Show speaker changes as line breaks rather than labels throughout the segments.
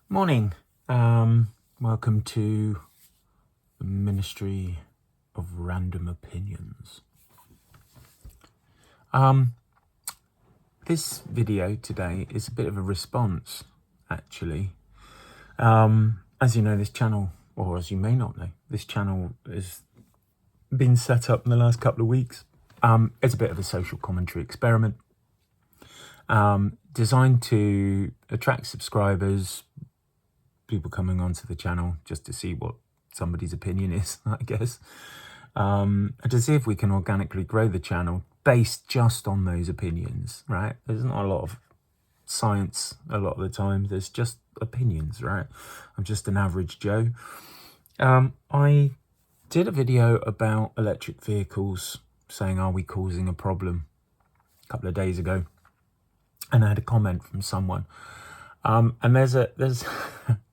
Morning. Welcome to the Ministry of Random Opinions. This video today is a bit of a response, actually. As you know, this channel, or as you may not know, this channel has been set up in the last couple of weeks. It's a bit of a social commentary experiment, designed to attract subscribers, people coming onto the channel just to see what somebody's opinion is, I guess, and to see if we can organically grow the channel based just on those opinions, right? There's not a lot of science a lot of the time. There's just opinions, right? I'm just an average Joe. I did a video about electric vehicles, saying, are we causing a problem, a couple of days ago, and I had a comment from someone. And there's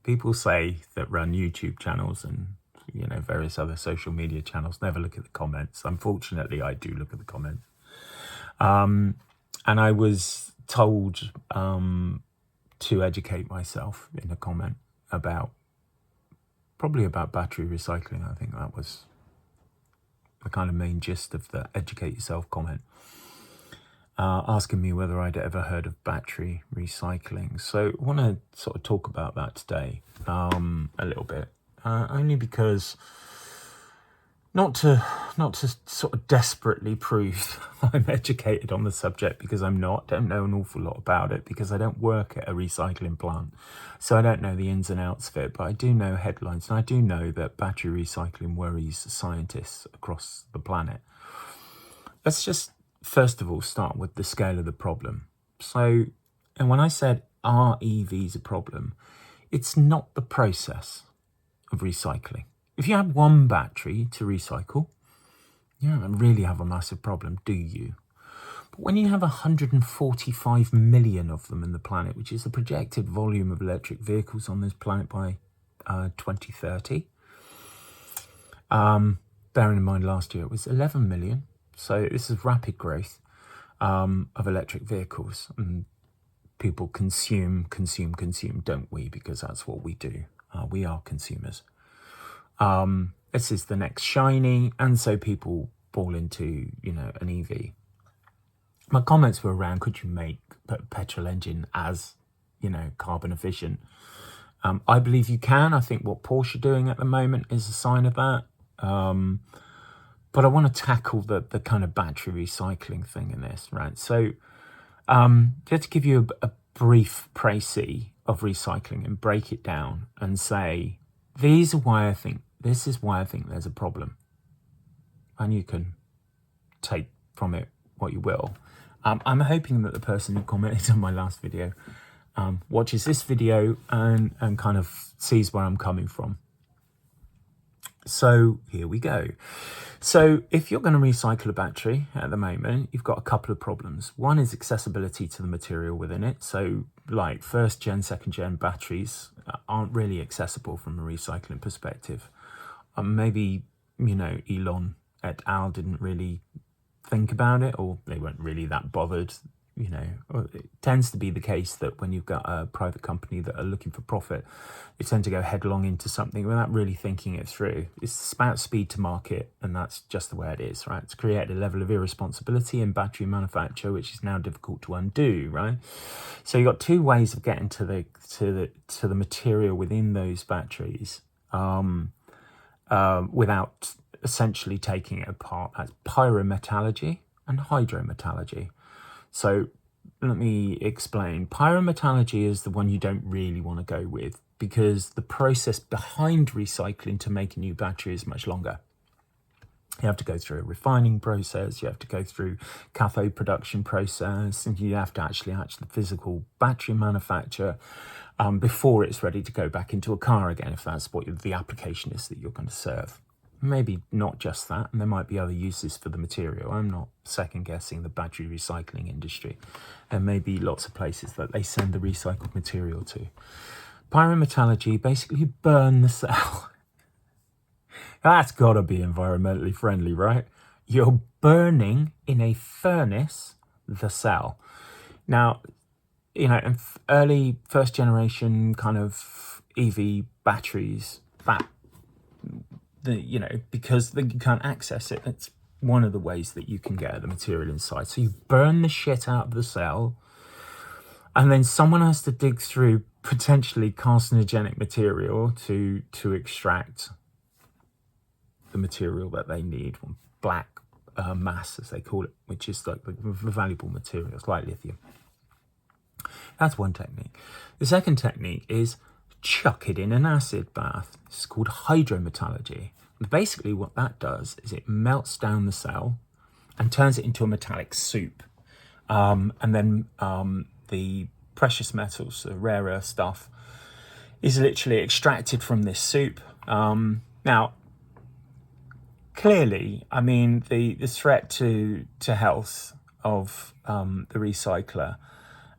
people say that run YouTube channels and, you know, various other social media channels never look at the comments. Unfortunately, I do look at the comments. And I was told to educate myself in a comment probably about battery recycling. I think that was the kind of main gist of the educate yourself comment. Asking me whether I'd ever heard of battery recycling. So I want to sort of talk about that today a little bit, only because not to sort of desperately prove I'm educated on the subject, because I'm not. Don't know an awful lot about it because I don't work at a recycling plant, so I don't know the ins and outs of it, but I do know headlines, and I do know that battery recycling worries scientists across the planet. Let's just first of all start with the scale of the problem. So, and when I said are EVs a problem, it's not the process of recycling. If you have one battery to recycle, you don't really have a massive problem, do you? But when you have 145 million of them in the planet, which is the projected volume of electric vehicles on this planet by 2030, bearing in mind last year it was 11 million. So this is rapid growth of electric vehicles, and people consume, don't we? Because that's what we do. We are consumers. This is the next shiny, and so people fall into, you know, an EV. My comments were around, could you make a petrol engine as, you know, carbon efficient? I believe you can. I think what Porsche are doing at the moment is a sign of that. But I want to tackle the kind of battery recycling thing in this, right? So just to give you a brief précis of recycling and break it down and say, this is why I think there's a problem. And you can take from it what you will. I'm hoping that the person who commented on my last video watches this video and kind of sees where I'm coming from. So here we go. So if you're going to recycle a battery at the moment, you've got a couple of problems. One is accessibility to the material within it. So like first gen, second gen batteries aren't really accessible from a recycling perspective. Maybe, you know, Elon et al. Didn't really think about it, or they weren't really that bothered. You know, it tends to be the case that when you've got a private company that are looking for profit, they tend to go headlong into something without really thinking it through. It's about speed to market, and that's just the way it is, right? It's created a level of irresponsibility in battery manufacture, which is now difficult to undo, right? So you've got two ways of getting to the material within those batteries without essentially taking it apart. That's pyrometallurgy and hydrometallurgy. So let me explain. Pyrometallurgy is the one you don't really want to go with, because the process behind recycling to make a new battery is much longer. You have to go through a refining process, you have to go through cathode production process, and you have to actually hatch the physical battery manufacture before it's ready to go back into a car again, if that's what the application is that you're going to serve. Maybe not just that, and there might be other uses for the material. I'm not second guessing the battery recycling industry. There may be lots of places that they send the recycled material to. Pyrometallurgy, basically burn the cell. That's got to be environmentally friendly, right? You're burning in a furnace the cell. Now, and early first generation kind of EV batteries, that because you can't access it, it's one of the ways that you can get at the material inside. So you burn the shit out of the cell, and then someone has to dig through potentially carcinogenic material to extract the material that they need, black mass as they call it, which is like the valuable materials like lithium. That's one technique. The second technique is chuck it in an acid bath. It's called hydrometallurgy. And basically what that does is it melts down the cell and turns it into a metallic soup. And then the precious metals, the rare earth stuff, is literally extracted from this soup. Now, clearly, I mean, the threat to health of the recycler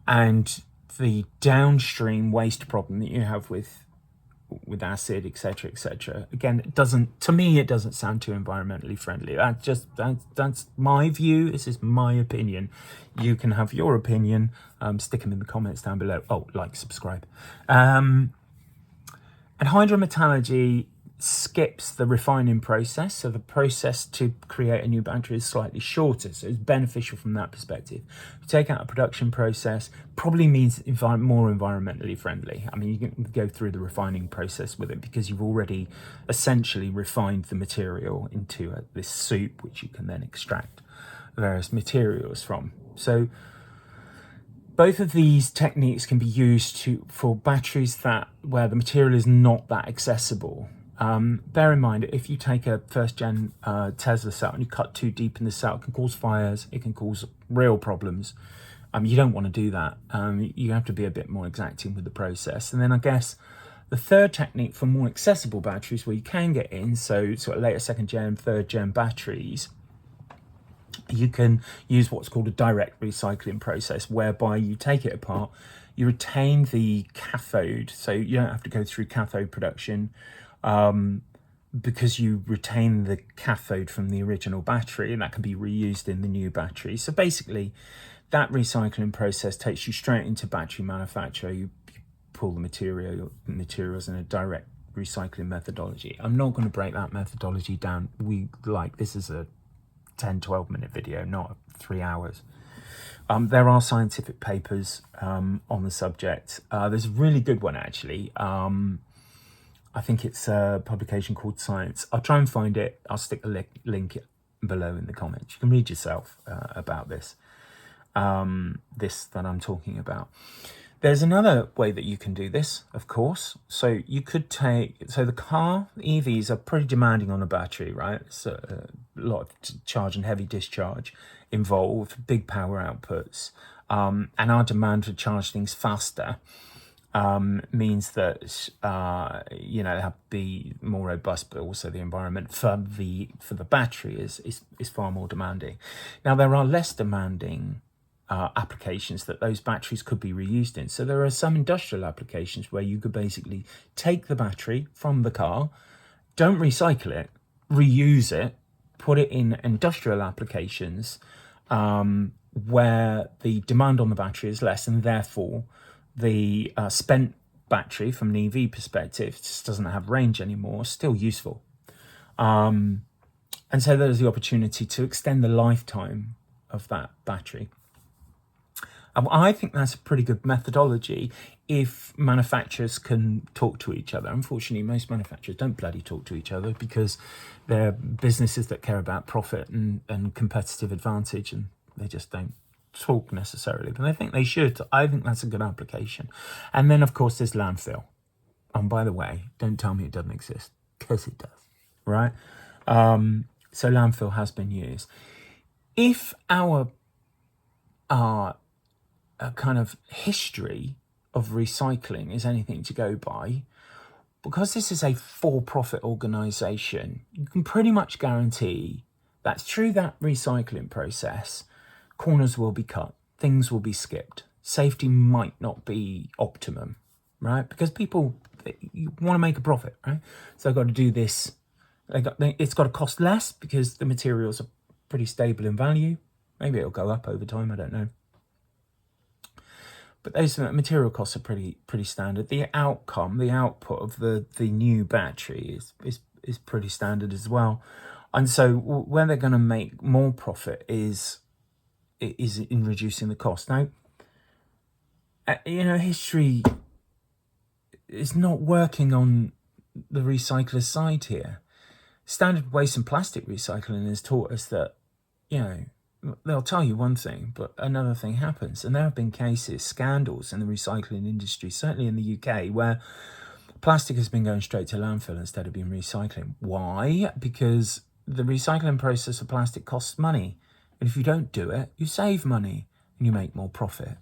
and the downstream waste problem that you have with acid, etc. Again, it doesn't sound too environmentally friendly. That's my view. This is my opinion. You can have your opinion. Stick them in the comments down below. Oh, like, subscribe. And hydrometallurgy skips the refining process, so the process to create a new battery is slightly shorter, so it's beneficial from that perspective. You take out a production process, probably means more environmentally friendly. I mean, you can go through the refining process with it because you've already essentially refined the material into this soup, which you can then extract various materials from. So both of these techniques can be used for batteries where the material is not that accessible. Bear in mind, if you take a first-gen Tesla cell and you cut too deep in the cell, it can cause fires, it can cause real problems. You don't want to do that. You have to be a bit more exacting with the process. And then I guess the third technique for more accessible batteries where you can get in, so sort of later second-gen, third-gen batteries, you can use what's called a direct recycling process, whereby you take it apart, you retain the cathode, so you don't have to go through cathode production, because you retain the cathode from the original battery, and that can be reused in the new battery. So basically, that recycling process takes you straight into battery manufacture. You pull the materials in a direct recycling methodology. I'm not going to break that methodology down. This is a 10-12 minute video, not 3 hours. There are scientific papers on the subject. There's a really good one actually. I think it's a publication called Science. I'll try and find it. I'll stick a link below in the comments. You can read yourself about this that I'm talking about. There's another way that you can do this, of course. So you could the EVs are pretty demanding on a battery, right? It's a lot of charge and heavy discharge involved, big power outputs, and our demand to charge things faster means that they have to be more robust, but also the environment for the battery is far more demanding. Now there are less demanding applications that those batteries could be reused in. So there are some industrial applications where you could basically take the battery from the car, don't recycle it, reuse it, put it in industrial applications where the demand on the battery is less, and therefore the spent battery from an EV perspective just doesn't have range anymore, still useful. And so there's the opportunity to extend the lifetime of that battery. I think that's a pretty good methodology if manufacturers can talk to each other. Unfortunately, most manufacturers don't bloody talk to each other because they're businesses that care about profit and competitive advantage, and they just don't talk necessarily, but I think they should. I think that's a good application. And then, of course, there's landfill. And by the way, don't tell me it doesn't exist, because it does, right? So landfill has been used. If our kind of history of recycling is anything to go by, because this is a for-profit organisation, you can pretty much guarantee that through that recycling process, corners will be cut, things will be skipped, safety might not be optimum, right? Because people want to make a profit, right? So they've got to do this. It's got to cost less because the materials are pretty stable in value. Maybe it'll go up over time, I don't know. but those material costs are pretty standard. The outcome, the output of the new battery is pretty standard as well. And so where they're going to make more profit is in reducing the cost. Now, history is not working on the recycler side here. Standard waste and plastic recycling has taught us that, they'll tell you one thing, but another thing happens. And there have been cases, scandals in the recycling industry, certainly in the UK, where plastic has been going straight to landfill instead of being recycling. Why? Because the recycling process of plastic costs money. And if you don't do it, you save money and you make more profit.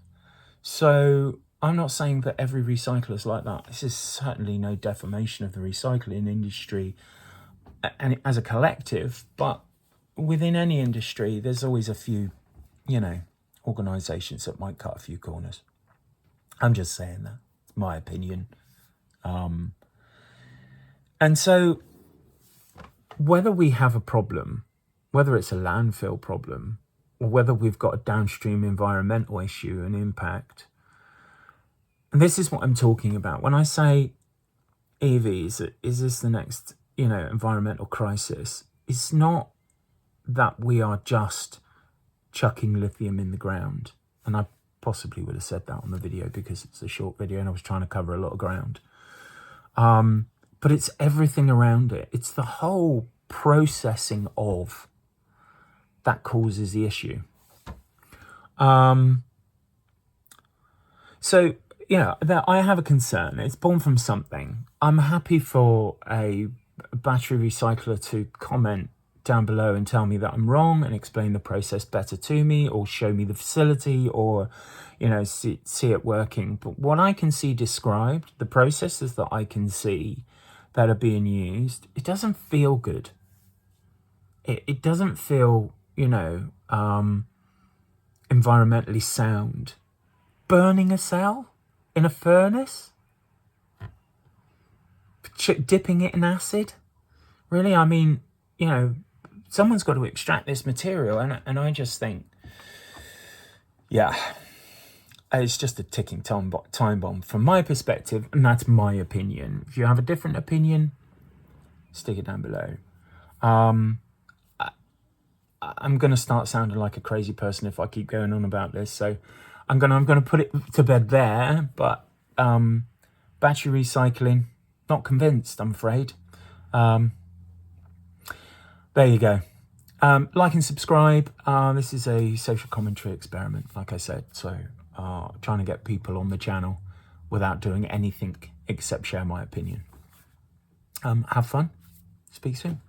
So I'm not saying that every recycler is like that. This is certainly no defamation of the recycling industry and as a collective, but within any industry, there's always a few, organisations that might cut a few corners. I'm just saying that. It's my opinion. And so whether we have a problem, whether it's a landfill problem, or whether we've got a downstream environmental issue and impact, and this is what I'm talking about. When I say EVs, is this the next, environmental crisis? It's not that we are just chucking lithium in the ground. And I possibly would have said that on the video because it's a short video and I was trying to cover a lot of ground. But it's everything around it. It's the whole processing of that causes the issue. So, that I have a concern. It's born from something. I'm happy for a battery recycler to comment down below and tell me that I'm wrong and explain the process better to me, or show me the facility, or see it working. But what I can see described, the processes that I can see that are being used, it doesn't feel good. It doesn't feel environmentally sound. Burning a cell in a furnace, dipping it in acid, really? I mean, someone's got to extract this material, and I just think, it's just a ticking time bomb from my perspective, and that's my opinion. If you have a different opinion, stick it down below. I'm going to start sounding like a crazy person if I keep going on about this, so I'm going to put it to bed there. But battery recycling, not convinced, I'm afraid. There you go. Like and subscribe. This is a social commentary experiment, like I said. So trying to get people on the channel without doing anything except share my opinion. Have fun. Speak soon.